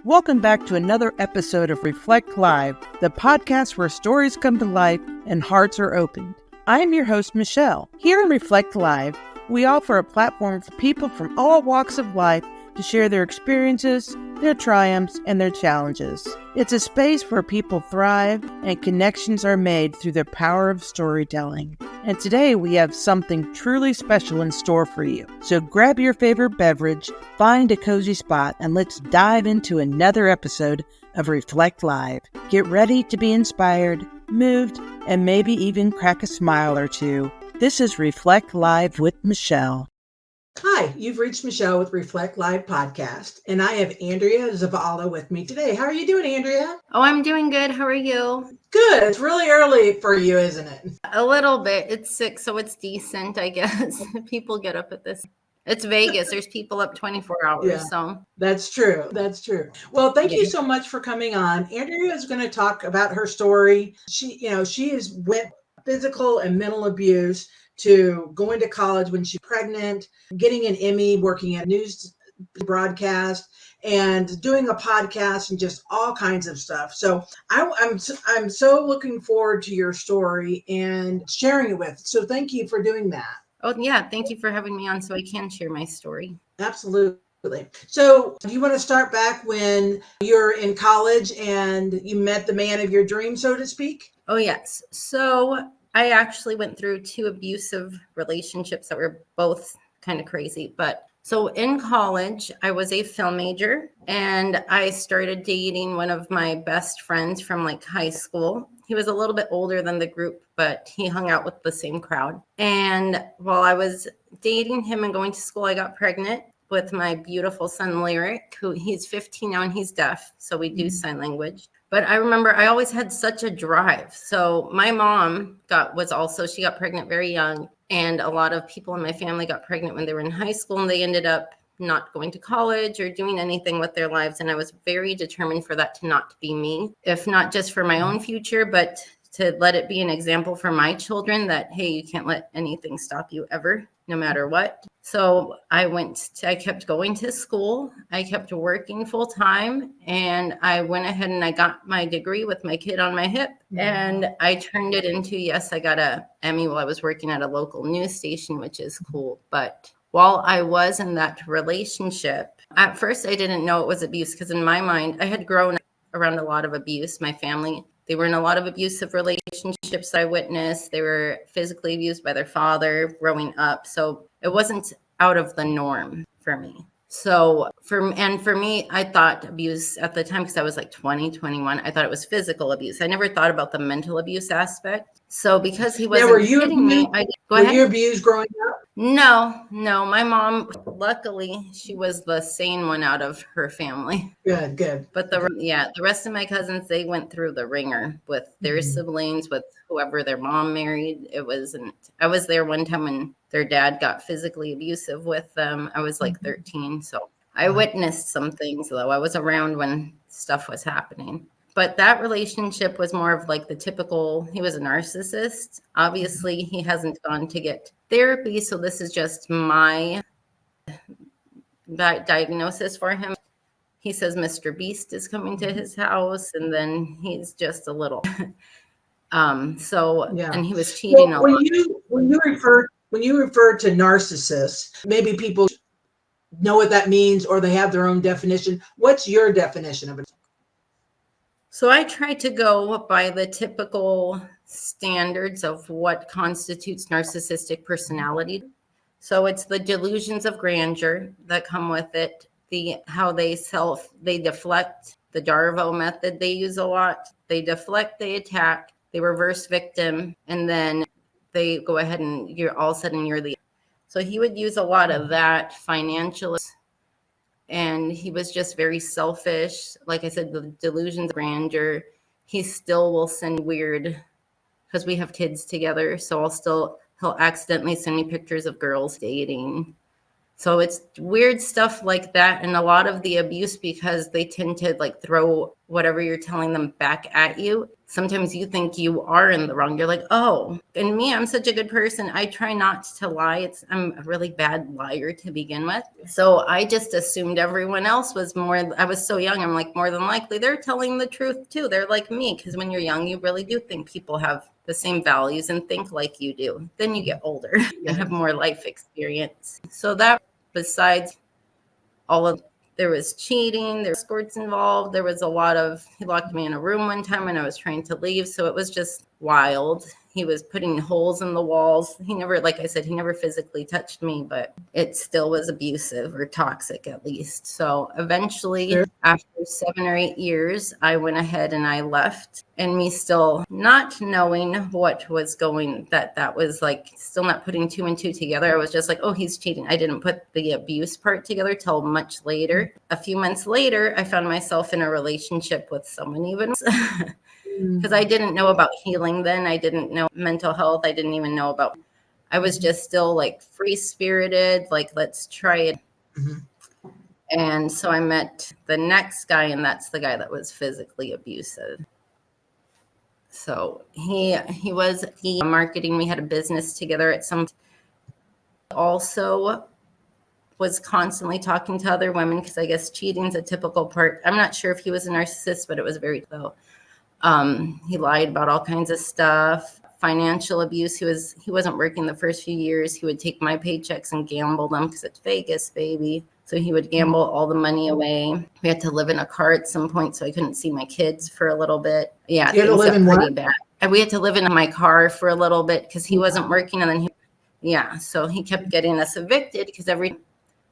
Welcome back to another episode of Reflect Live, the podcast where stories come to life and hearts are opened. I'm your host, Michelle. Here in Reflect Live, we offer a platform for people from all walks of life to share their experiences, their triumphs, and their challenges. It's a space where people thrive and connections are made through the power of storytelling. And today we have something truly special in store for you. So grab your favorite beverage, find a cozy spot, and let's dive into another episode of Reflect Live. Get ready to be inspired, moved, and maybe even crack a smile or two. This is Reflect Live with Michelle. Hi, you've reached Michelle with Reflect Live podcast, and I have Andrea Zavala with me today. How are you doing, Andrea? Oh, I'm doing good. How are you? Good. It's really early for you, isn't it? A little bit. It's 6, so it's decent, I guess. People get up at this. It's Vegas. There's people up 24 hours. Yeah, So that's true. That's true. Well, thank you so much for coming on. Andrea is going to talk about her story. She has went physical and mental abuse to going to college when she's pregnant, getting an Emmy, working at news broadcast, and doing a podcast and just all kinds of stuff. So I'm so looking forward to your story and sharing it with. So thank you for doing that. Oh, yeah. Thank you for having me on so I can share my story. Absolutely. So do you want to start back when you're in college and you met the man of your dreams, so to speak? Oh, yes. So I actually went through 2 abusive relationships that were both kind of crazy. But so in college, I was a film major and I started dating one of my best friends from like high school. He was a little bit older than the group, but he hung out with the same crowd. And while I was dating him and going to school, I got pregnant with my beautiful son, Lyric, who he's 15 now and he's deaf. So we do sign language. But I remember I always had such a drive. So my mom she got pregnant very young. And a lot of people in my family got pregnant when they were in high school and they ended up not going to college or doing anything with their lives. And I was very determined for that to not be me, if not just for my own future, but to let it be an example for my children that, hey, you can't let anything stop you ever, no matter what. So I kept going to school. I kept working full time and I went ahead and I got my degree with my kid on my hip and I turned it into, yes, I got an Emmy while I was working at a local news station, which is cool. But while I was in that relationship, at first I didn't know it was abuse because in my mind, I had grown around a lot of abuse. My family, they were in a lot of abusive relationships I witnessed. They were physically abused by their father growing up. So it wasn't out of the norm for me. So for me, I thought abuse at the time, because I was like 20, 21, I thought it was physical abuse. I never thought about the mental abuse aspect. So because he wasn't hitting me, were you abused growing up? No, my mom, luckily, she was the sane one out of her family. Good. But the rest of my cousins, they went through the ringer with their siblings, with whoever their mom married. I was there one time when their dad got physically abusive with them. I was like 13. So I witnessed some things, though. I was around when stuff was happening. But that relationship was more of like the typical, he was a narcissist. Obviously, he hasn't gone to get therapy. So this is just my diagnosis for him. He says Mr. Beast is coming to his house and then he's just a little. And he was cheating a lot. When you refer to narcissists, maybe people know what that means or they have their own definition. What's your definition of it? So I try to go by the typical standards of what constitutes narcissistic personality. So it's the delusions of grandeur that come with it, how they deflect, the Darvo method they use a lot. They deflect, they attack, they reverse victim, and then they go ahead and you're all of a sudden you're the. So he would use a lot of that financial. And he was just very selfish. Like I said, the delusions of grandeur. He still will send weird, because we have kids together. So he'll accidentally send me pictures of girls dating. So it's weird stuff like that. And a lot of the abuse, because they tend to like throw whatever you're telling them back at you. sometimes you think you are in the wrong. You're like, oh, and me, I'm such a good person. I try not to lie. I'm a really bad liar to begin with. So I just assumed everyone else was I was so young. I'm like, more than likely they're telling the truth too. They're like me. Because when you're young, you really do think people have the same values and think like you do. Then you get older and have more life experience. So that, besides all of, there was cheating, there were escorts involved. There was a lot of, he locked me in a room one time when I was trying to leave. So it was just wild. He was putting holes in the walls. He never, like I said, he never physically touched me, but it still was abusive or toxic at least. So eventually, after 7 or 8 years, I went ahead and I left. And me still not knowing what was going, that was like still not putting 2 and 2 together. I was just like, oh, he's cheating. I didn't put the abuse part together till much later. A few months later, I found myself in a relationship with someone even because I didn't know about healing then. I didn't know mental health. I didn't even know about, I was just still like free spirited, like, let's try it. And so I met the next guy, and that's the guy that was physically abusive. So he was marketing. We had a business together at some, also was constantly talking to other women, because I guess cheating's a typical part. I'm not sure if he was a narcissist, but it was very low. He lied about all kinds of stuff. Financial abuse. He wasn't working the first few years. He would take my paychecks and gamble them, because it's Vegas, baby. So he would gamble all the money away. We had to live in a car at some point, so I couldn't see my kids for a little bit. Yeah, you had to live in pretty what? bad. And we had to live in my car for a little bit because he wasn't working, and then so he kept getting us evicted, because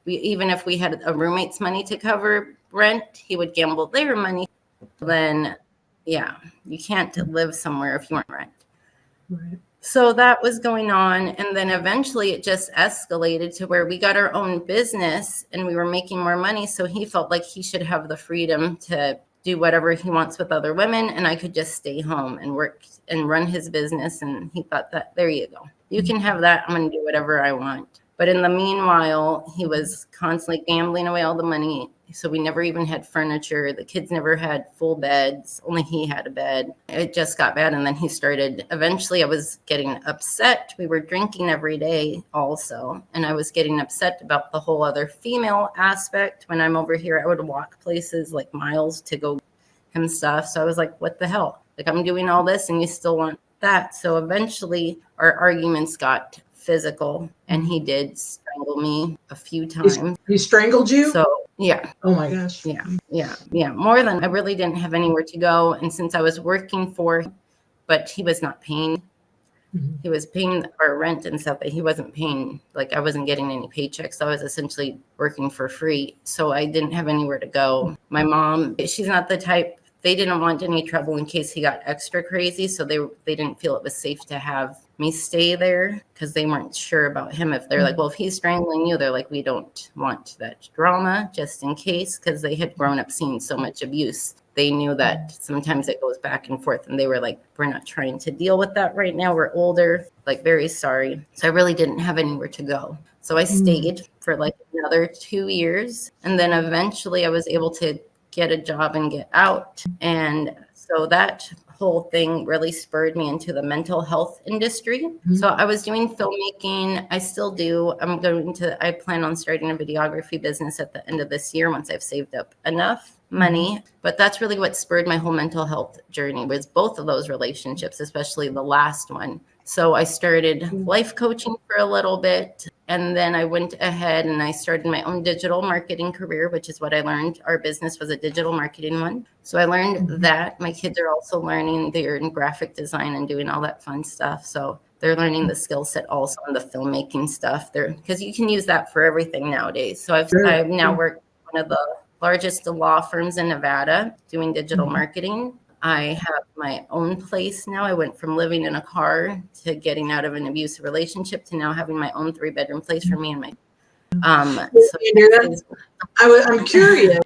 even if we had a roommate's money to cover rent, he would gamble their money. Then, you can't live somewhere if you want rent. Right. So that was going on. And then eventually it just escalated to where we got our own business and we were making more money. So he felt like he should have the freedom to do whatever he wants with other women. And I could just stay home and work and run his business. And he thought that, there you go. You can have that. I'm going to do whatever I want. But in the meanwhile, he was constantly gambling away all the money. So we never even had furniture. The kids never had full beds. Only he had a bed. It just got bad. And then eventually I was getting upset. We were drinking every day also. And I was getting upset about the whole other female aspect. When I'm over here, I would walk places like miles to go get him stuff. So I was like, what the hell? Like, I'm doing all this and you still want that. So eventually our arguments got physical, and he did strangle me a few times. He strangled you? So yeah. Oh my gosh. Yeah. More than, I really didn't have anywhere to go. And since I was working for him, but he was not paying. He was paying our rent and stuff, but he wasn't paying, like, I wasn't getting any paychecks. So I was essentially working for free. So I didn't have anywhere to go. My mom, she's not the type, they didn't want any trouble in case he got extra crazy. So they didn't feel it was safe to have me stay there, because they weren't sure about him. If they're like, well, if he's strangling you, they're like, we don't want that drama, just in case, because they had grown up seeing so much abuse. They knew that sometimes it goes back and forth, and they were like, we're not trying to deal with that right now. We're older, like, very sorry. So I really didn't have anywhere to go. So I stayed for like another 2 years. And then eventually I was able to get a job and get out. And so that whole thing really spurred me into the mental health industry. So I was doing filmmaking. I still do. I plan on starting a videography business at the end of this year once I've saved up enough money. But that's really what spurred my whole mental health journey, was both of those relationships, especially the last one. So I started life coaching for a little bit, and then I went ahead and I started my own digital marketing career, which is what I learned. Our business was a digital marketing one. So I learned that. My kids are also learning. They're in graphic design and doing all that fun stuff. So they're learning the skill set also on the filmmaking stuff there, because you can use that for everything nowadays. So I've now worked with one of the largest law firms in Nevada doing digital marketing. I have my own place now. I went from living in a car to getting out of an abusive relationship to now having my own 3-bedroom place for me and my I'm curious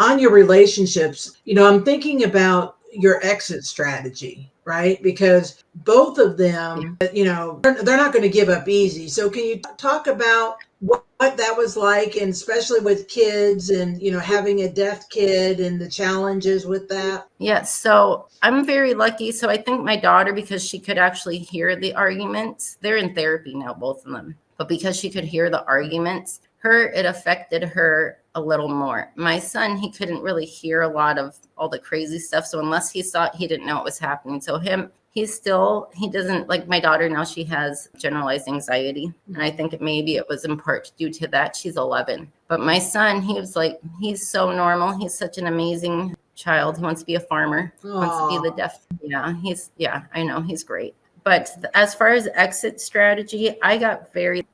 on your relationships. I'm thinking about your exit strategy, right? Because both of them, they're not going to give up easy. So can you talk about what what that was like, and especially with kids and, having a deaf kid and the challenges with that? Yes. So I'm very lucky. So I think my daughter, because she could actually hear the arguments, they're in therapy now, both of them. But because she could hear the arguments, it affected her a little more. My son, he couldn't really hear a lot of all the crazy stuff. So unless he saw it, he didn't know what was happening. So he doesn't, like my daughter now, she has generalized anxiety. And I think maybe it was in part due to that. She's 11. But my son, he's so normal. He's such an amazing child. He wants to be a farmer, wants to be the deaf. Yeah, I know, he's great. But as far as exit strategy, I got very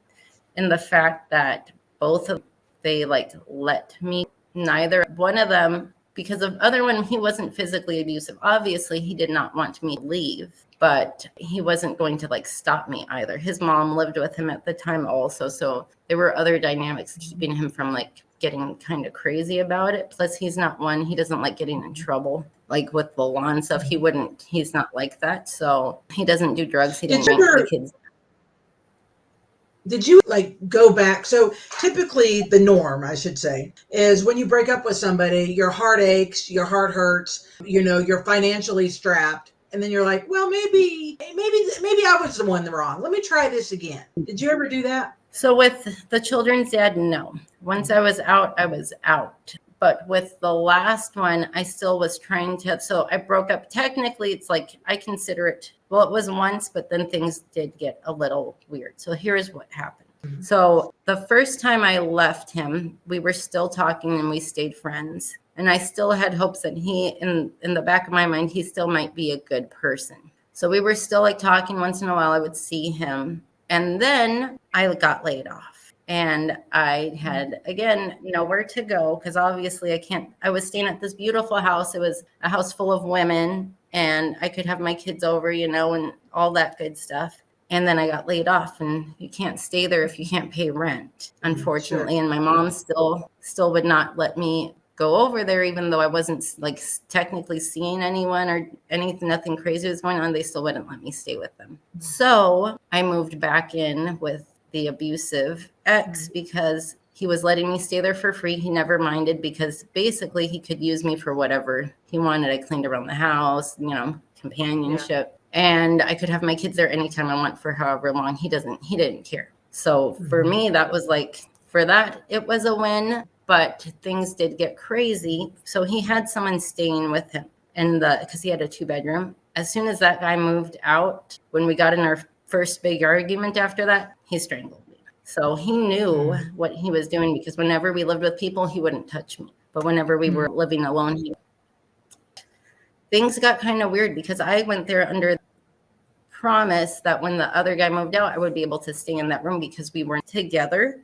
in the fact that both of they let me, neither one of them, because of other one, he wasn't physically abusive. Obviously, he did not want me to leave, but he wasn't going to stop me either. His mom lived with him at the time also. So there were other dynamics keeping him from getting kind of crazy about it. Plus, he doesn't like getting in trouble, like with the law and stuff. He's not like that. So he doesn't do drugs. He didn't make the kids. Did you go back? So typically the norm, I should say, is when you break up with somebody, your heart aches, your heart hurts, you're financially strapped. And then you're like, well, maybe I was the one wrong. Let me try this again. Did you ever do that? So with the children's dad, no. Once I was out, I was out. But with the last one, I still was trying to. So I broke up. Technically, it's I consider it. Well, it was once, but then things did get a little weird. So here's what happened. Mm-hmm. So the first time I left him, we were still talking and we stayed friends. And I still had hopes that in the back of my mind, he still might be a good person. So we were still talking. Once in a while, I would see him. And then I got laid off. And I had, again, nowhere to go because obviously I was staying at this beautiful house. It was a house full of women and I could have my kids over, and all that good stuff. And then I got laid off and you can't stay there if you can't pay rent, unfortunately. Sure. And my mom still would not let me go over there, even though I wasn't technically seeing anyone or anything, nothing crazy was going on. They still wouldn't let me stay with them. So I moved back in with the abusive ex because he was letting me stay there for free. He never minded because basically he could use me for whatever he wanted. I cleaned around the house, companionship, and I could have my kids there anytime I want for however long. He didn't care. So for me, that was for that, it was a win, but things did get crazy. So he had someone staying with him because he had a 2-bedroom. As soon as that guy moved out, when we got in our first big argument after that, he strangled me. So he knew what he was doing because whenever we lived with people, he wouldn't touch me. But whenever we were living alone, things got kind of weird because I went there under the promise that when the other guy moved out, I would be able to stay in that room because we weren't together.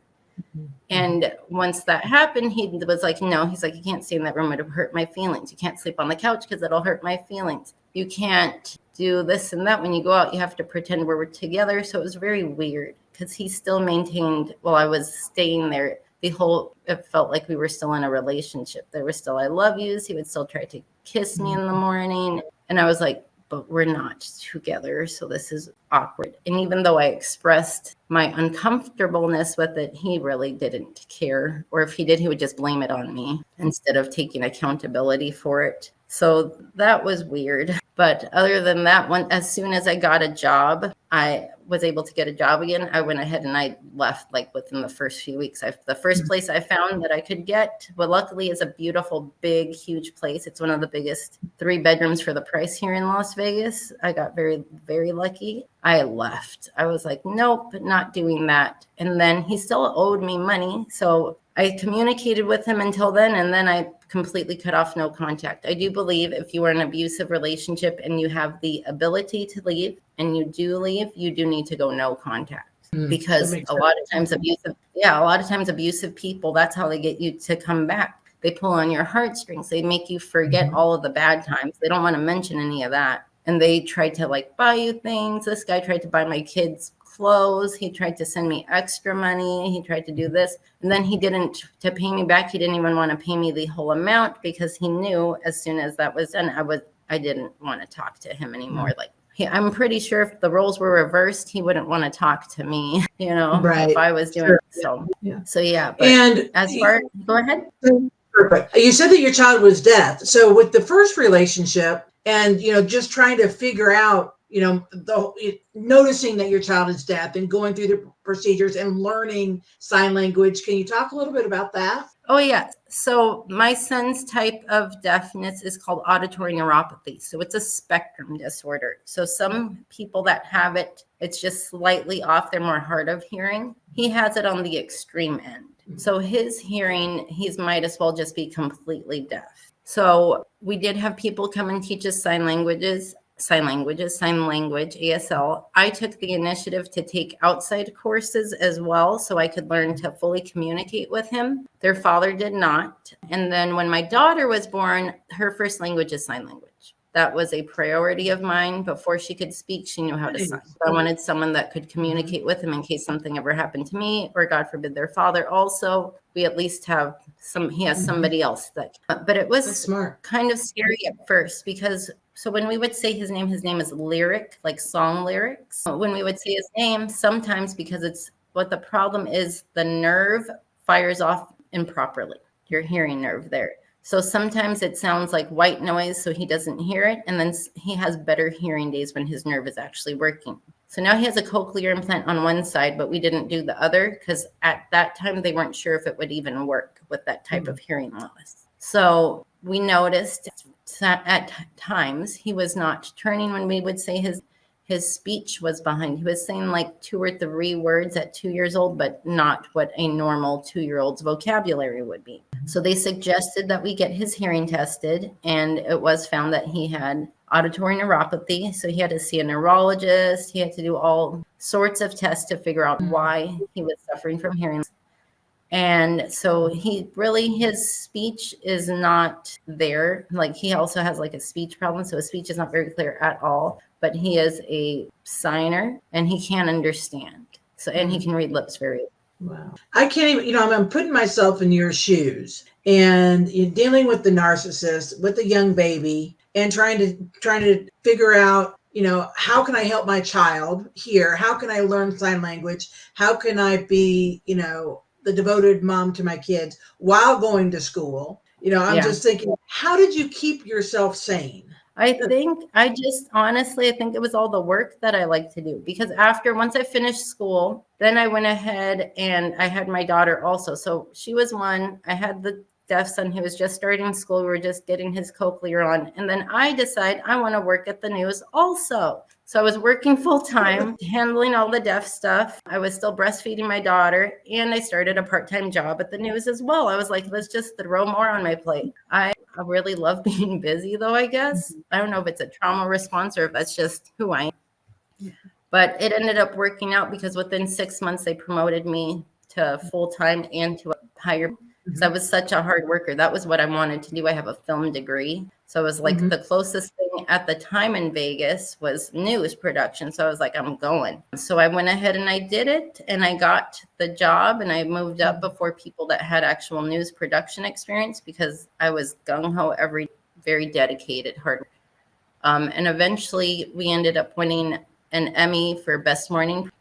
And once that happened, he was like, no, he's like, you can't stay in that room. It'll hurt my feelings. You can't sleep on the couch because it'll hurt my feelings. You can't do this and that. When you go out, you have to pretend we're together. So it was very weird because he still maintained while I was staying there. It felt like we were still in a relationship. There were still I love yous. He would still try to kiss me in the morning. And I was like, but we're not together. So this is awkward. And even though I expressed my uncomfortableness with it, he really didn't care. Or if he did, he would just blame it on me instead of taking accountability for it. So that was weird. But other than that one, as soon as I got a job, I was able to get a job again. I went ahead and I left within the first few weeks. The first place I found that I could get, well, luckily is a beautiful, big, huge place. It's one of the biggest 3 bedrooms for the price here in Las Vegas. I got very, very lucky. I left. I was like, nope, not doing that. And then he still owed me money. So I communicated with him until then, and then I completely cut off, no contact. I do believe if you are in an abusive relationship and you have the ability to leave and you do leave, you do need to go no contact. Because a lot of times abusive people, that's how they get you to come back. They pull on your heartstrings. They make you forget all of the bad times. They don't want to mention any of that. And they try to buy you things. This guy tried to buy my kids clothes. He tried to send me extra money. He tried to do this. And then to pay me back, he didn't even want to pay me the whole amount because he knew as soon as that was done, I didn't want to talk to him anymore. I'm pretty sure if the roles were reversed, he wouldn't want to talk to me, Right. if I was doing Sure. it. Yeah. So yeah, but And as far, go ahead. perfect. You said that your child was deaf. So with the first relationship and, just trying to figure out, noticing that your child is deaf and going through the procedures and learning sign language. Can you talk a little bit about that? Oh, yeah. So my son's type of deafness is called auditory neuropathy. So it's a spectrum disorder. So some people that have it, it's just slightly off. They're more hard of hearing. He has it on the extreme end. So his hearing, he's might as well just be completely deaf. So we did have people come and teach us sign language, ASL. I took the initiative to take outside courses as well so I could learn to fully communicate with him. Their father did not. And then when my daughter was born, her first language is sign language. That was a priority of mine. Before she could speak, she knew how to sign. I wanted someone that could communicate with him in case something ever happened to me, or God forbid their father also. We at least have he has somebody else that, but it was smart. Kind of scary at first because so when we would say his name is lyric, like song lyrics. When we would say his name, sometimes because it's what the problem is, the nerve fires off improperly, your hearing nerve there. So sometimes it sounds like white noise, so he doesn't hear it. And then he has better hearing days when his nerve is actually working. So now he has a cochlear implant on one side, but we didn't do the other because at that time they weren't sure if it would even work with that type of hearing loss. So we noticed at times he was not turning when we would say his speech was behind. He was saying like 2 or 3 words at 2 years old, but not what a normal 2-year-old's vocabulary would be. So they suggested that we get his hearing tested, and it was found that he had auditory neuropathy. So he had to see a neurologist. He had to do all sorts of tests to figure out why he was suffering from hearing loss. And so his speech is not there. Like he also has like a speech problem. So his speech is not very clear at all, but he is a signer and he can understand. So, and he can read lips very well. Wow. I can't even, I'm putting myself in your shoes and you're dealing with the narcissist, with the young baby and trying to figure out, how can I help my child here? How can I learn sign language? How can I be, the devoted mom to my kids while going to school? I'm just thinking, how did you keep yourself sane? I think it was all the work that I like to do because once I finished school, then I went ahead and I had my daughter also. So she was 1. I had the deaf son who was just starting school. We were just getting his cochlear on. And then I decided I want to work at the news also. So I was working full time, handling all the deaf stuff. I was still breastfeeding my daughter and I started a part-time job at the news as well. I was like, let's just throw more on my plate. I really love being busy though, I guess. I don't know if it's a trauma response or if that's just who I am. But it ended up working out because within 6 months, they promoted me to full-time and to a higher because I was such a hard worker. That was what I wanted to do. I have a film degree. So it was like the closest thing at the time in Vegas was news production. So I was like, I'm going. So I went ahead and I did it and I got the job and I moved up before people that had actual news production experience because I was gung-ho very dedicated, hard. And eventually we ended up winning an Emmy for best morning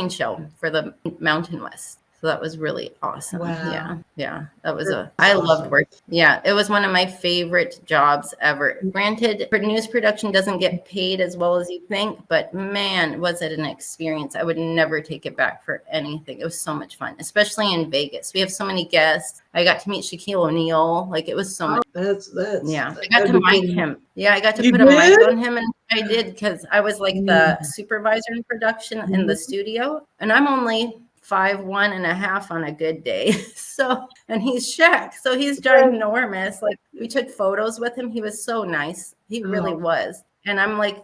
show for the Mountain West. So that was really awesome. Wow. Yeah. That was I loved work. Yeah. It was one of my favorite jobs ever. Granted, news production doesn't get paid as well as you think, but man, was it an experience. I would never take it back for anything. It was so much fun, especially in Vegas. We have so many guests. I got to meet Shaquille O'Neal. Like it was so much. That's yeah. I got to mic him. Yeah. I got to put a mic on him and I did because I was like the supervisor in production in the studio and I'm only 5'1.5" on a good day. So, and he's Shaq. So he's ginormous. Like we took photos with him. He was so nice. He really was. And I'm I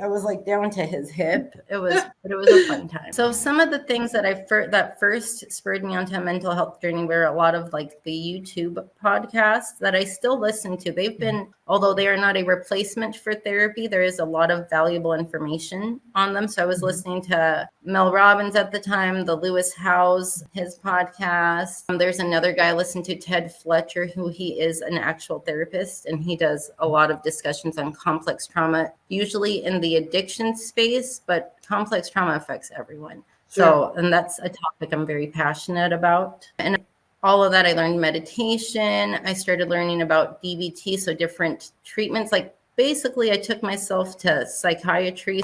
was like down to his hip. But it was a fun time. So some of the things that first spurred me onto a mental health journey were a lot of like the YouTube podcasts that I still listen to. They've been, although they are not a replacement for therapy, there is a lot of valuable information on them. So I was listening to Mel Robbins at the time, the Lewis Howes, his podcast. There's another guy I listened to, Ted Fletcher, who he is an actual therapist, and he does a lot of discussions on complex trauma trauma, usually in the addiction space, but complex trauma affects everyone. So, and that's a topic I'm very passionate about. And all of that, I learned meditation. I started learning about DBT, so different treatments. Like basically, I took myself to psychiatry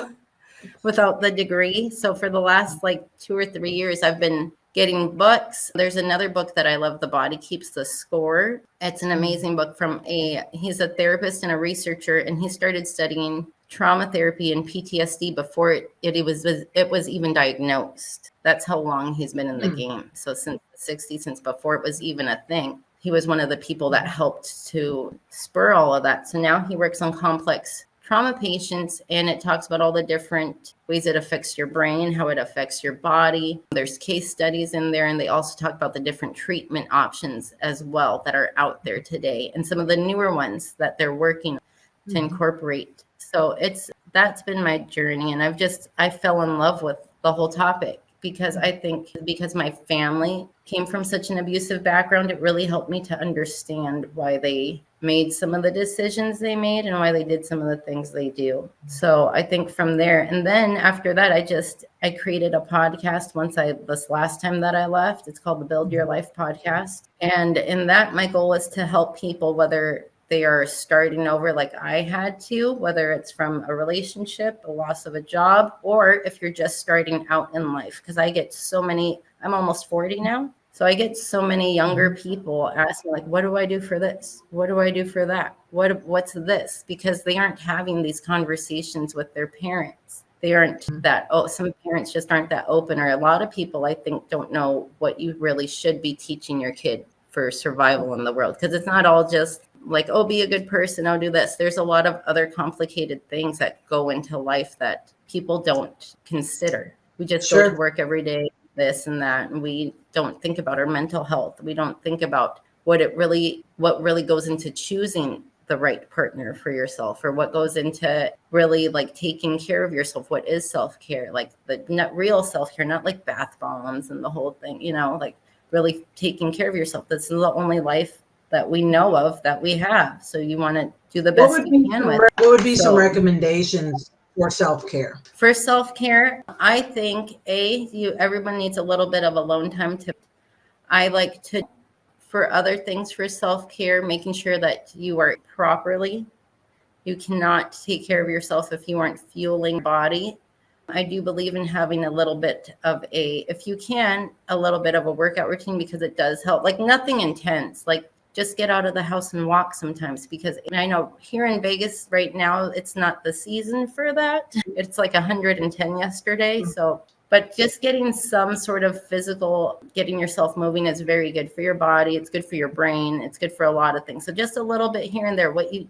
without the degree. So for the last like 2 or 3 years, I've been getting books. There's another book that I love, The Body Keeps the Score. It's an amazing book he's a therapist and a researcher, and he started studying trauma therapy and PTSD before it was even diagnosed. That's how long he's been in the game. So since the 60s, since before it was even a thing, he was one of the people that helped to spur all of that. So now he works on complex trauma patients, and it talks about all the different ways it affects your brain, how it affects your body. There's case studies in there, and they also talk about the different treatment options as well that are out there today, and some of the newer ones that they're working to incorporate. So that's been my journey, and I fell in love with the whole topic because I think because my family came from such an abusive background, it really helped me to understand why they made some of the decisions they made and why they did some of the things they do. So I think from there, and then after that, I created a podcast this last time that I left. It's called the Build Your Life podcast. And in that, my goal is to help people, whether they are starting over like I had to, whether it's from a relationship, a loss of a job, or if you're just starting out in life. Because I'm almost 40 now. So I get so many younger people asking, like, what do I do for this? What do I do for that? What's this? Because they aren't having these conversations with their parents. They aren't some parents just aren't that open, or a lot of people, I think, don't know what you really should be teaching your kid for survival in the world. Because it's not all just like, oh, be a good person, oh, do this. There's a lot of other complicated things that go into life that people don't consider. We just go to work every day, this and that, and we don't think about our mental health. We don't think about what really goes into choosing the right partner for yourself, or what goes into really like taking care of yourself. What is self-care? Like the not real self-care, not like bath bombs and the whole thing, like really taking care of yourself. This is the only life that we know of that we have. So you want to do the best you can with. What would be some recommendations for self-care? For self-care, I think everyone needs a little bit of alone time for other things for self-care, making sure that you are properly. You cannot take care of yourself if you aren't fueling your body. I do believe in having a little bit of if you can, a little bit of a workout routine, because it does help. Like nothing intense, like just get out of the house and walk sometimes, because I know here in Vegas right now, it's not the season for that. It's like 110 yesterday. But just getting some sort of getting yourself moving is very good for your body. It's good for your brain. It's good for a lot of things. So just a little bit here and there, what you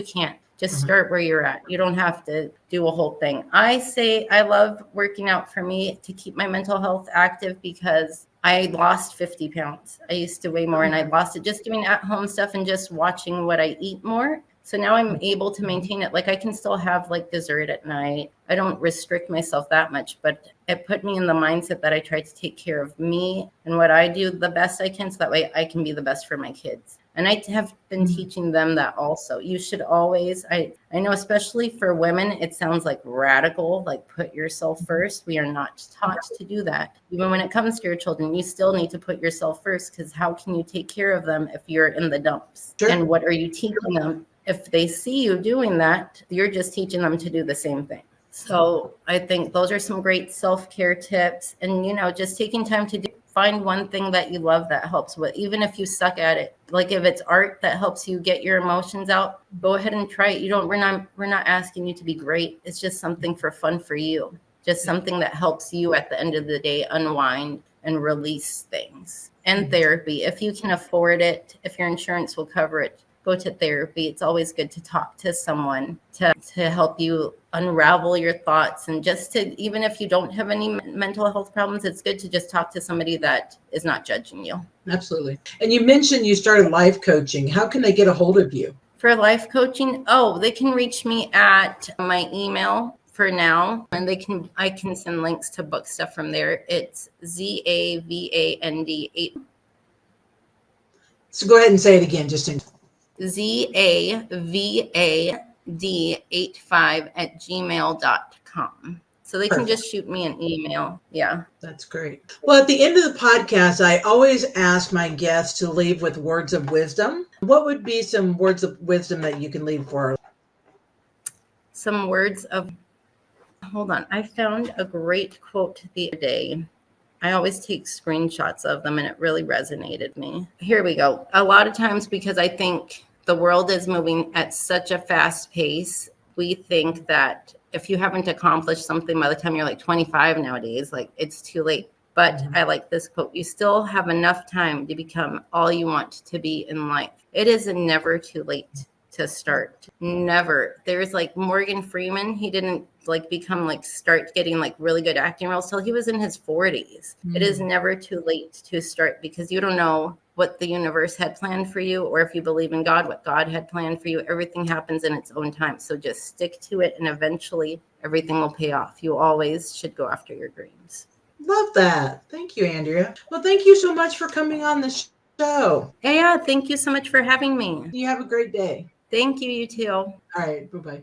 can. Just start where you're at. You don't have to do a whole thing. I say I love working out for me to keep my mental health active, because I lost 50 pounds. I used to weigh more, and I lost it just doing at-home stuff and just watching what I eat more. So now I'm able to maintain it. Like I can still have like dessert at night. I don't restrict myself that much, but it put me in the mindset that I try to take care of me and what I do the best I can, so that way I can be the best for my kids. And I have been teaching them that also. You should always, I know, especially for women, it sounds like radical, like put yourself first. We are not taught to do that. Even when it comes to your children, you still need to put yourself first, because how can you take care of them if you're in the dumps? Sure. And what are you teaching them? If they see you doing that, you're just teaching them to do the same thing. So I think those are some great self-care tips. And, just taking time to find one thing that you love that helps with, even if you suck at it. Like if it's art that helps you get your emotions out, go ahead and try it. We're not asking you to be great. It's just something for fun for you. Just something that helps you at the end of the day unwind and release things. And therapy, if you can afford it, if your insurance will cover it, go to therapy. It's always good to talk to someone to help you unravel your thoughts, and just to, even if you don't have any mental health problems, it's good to just talk to somebody that is not judging you. Absolutely. And you mentioned you started life coaching. How can they get a hold of you? For life coaching, they can reach me at my email for now, and I can send links to book stuff from there. It's ZAVAND8. So go ahead and say it again, just in ZAVAND8 andread85@gmail.com. So they can Perfect. just shoot me an email. Yeah. That's great. Well, at the end of the podcast, I always ask my guests to leave with words of wisdom. What would be some words of wisdom that you can leave for? Some words of, hold on. I found a great quote the other day. I always take screenshots of them and it really resonated with me. Here we go. A lot of times, because I think the world is moving at such a fast pace, we think that if you haven't accomplished something by the time you're like 25 nowadays, like it's too late. But I like this quote. You still have enough time to become all you want to be in life. It is never too late to start. Never. There's like Morgan Freeman. He didn't like become like start getting like really good acting roles till he was in his 40s. It is never too late to start, because you don't know what the universe had planned for you, or if you believe in God, what God had planned for you. Everything happens in its own time. So just stick to it, and eventually everything will pay off. You always should go after your dreams. Love that. Thank you, Andrea. Well, thank you so much for coming on the show. Yeah, thank you so much for having me. You have a great day. Thank you, you too. All right. Bye-bye.